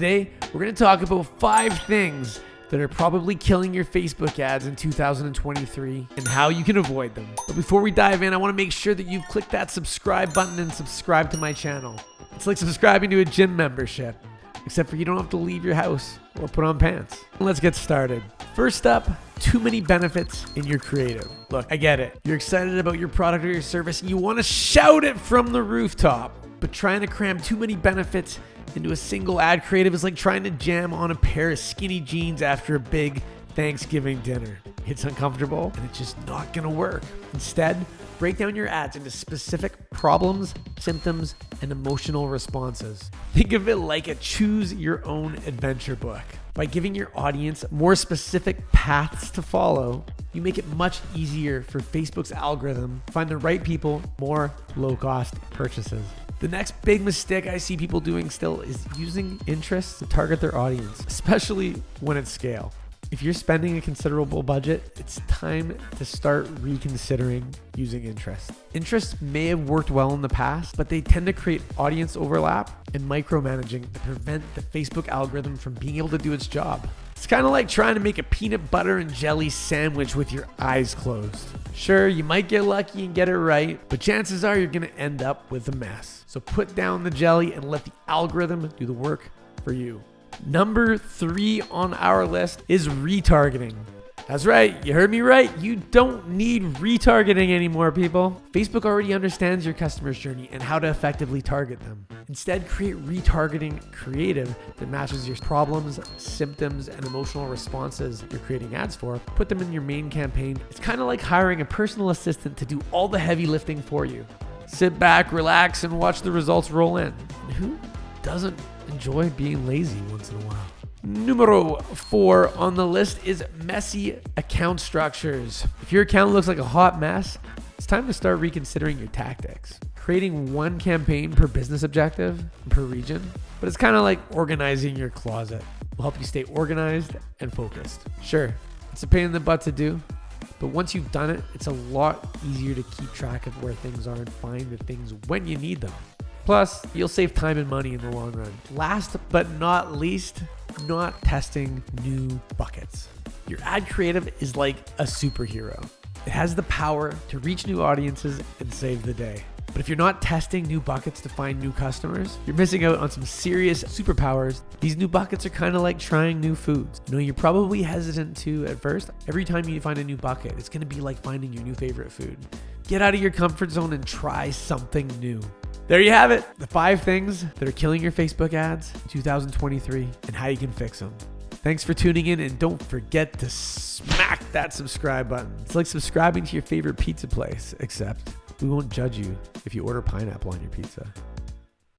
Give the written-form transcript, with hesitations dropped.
Today, we're going to talk about 5 things that are probably killing your Facebook ads in 2023 and how you can avoid them. But before we dive in, I want to make sure that you've clicked that subscribe button and subscribe to my channel. It's like subscribing to a gym membership, except for you don't have to leave your house or put on pants. Let's get started. First up, too many benefits in your creative. Look, I get it. You're excited about your product or your service and you want to shout it from the rooftop. But trying to cram too many benefits into a single ad creative is like trying to jam on a pair of skinny jeans after a big Thanksgiving dinner. It's uncomfortable and it's just not gonna work. Instead, break down your ads into specific problems, symptoms, and emotional responses. Think of it like a choose your own adventure book. By giving your audience more specific paths to follow, you make it much easier for Facebook's algorithm to find the right people, more low-cost purchases. The next big mistake I see people doing still is using interests to target their audience, especially when at scale. If you're spending a considerable budget, it's time to start reconsidering using interests. Interests may have worked well in the past, but they tend to create audience overlap and micromanaging to prevent the Facebook algorithm from being able to do its job. It's kind of like trying to make a peanut butter and jelly sandwich with your eyes closed. Sure, you might get lucky and get it right, but chances are you're going to end up with a mess. So put down the jelly and let the algorithm do the work for you. Number 3 on our list is retargeting. That's right, you heard me right. You don't need retargeting anymore, people. Facebook already understands your customer's journey and how to effectively target them. Instead, create retargeting creative that matches your problems, symptoms, and emotional responses you're creating ads for. Put them in your main campaign. It's kind of like hiring a personal assistant to do all the heavy lifting for you. Sit back, relax, and watch the results roll in. Who doesn't enjoy being lazy once in a while? Numero 4 on the list is messy account structures. If your account looks like a hot mess, it's time to start reconsidering your tactics. Creating one campaign per business objective, per region, but it's kind of like organizing your closet. Will help you stay organized and focused. Sure, it's a pain in the butt to do, but once you've done it, it's a lot easier to keep track of where things are and find the things when you need them. Plus, you'll save time and money in the long run. Last but not least, not testing new buckets. Your ad creative is like a superhero. It has the power to reach new audiences and save the day. But if you're not testing new buckets to find new customers, you're missing out on some serious superpowers. These new buckets are kind of like trying new foods. You know, you're probably hesitant to at first. Every time you find a new bucket, it's going to be like finding your new favorite food. Get out of your comfort zone and try something new. There you have it, the 5 things that are killing your Facebook ads in 2023 and how you can fix them. Thanks for tuning in, and don't forget to smack that subscribe button. It's like subscribing to your favorite pizza place, except we won't judge you if you order pineapple on your pizza.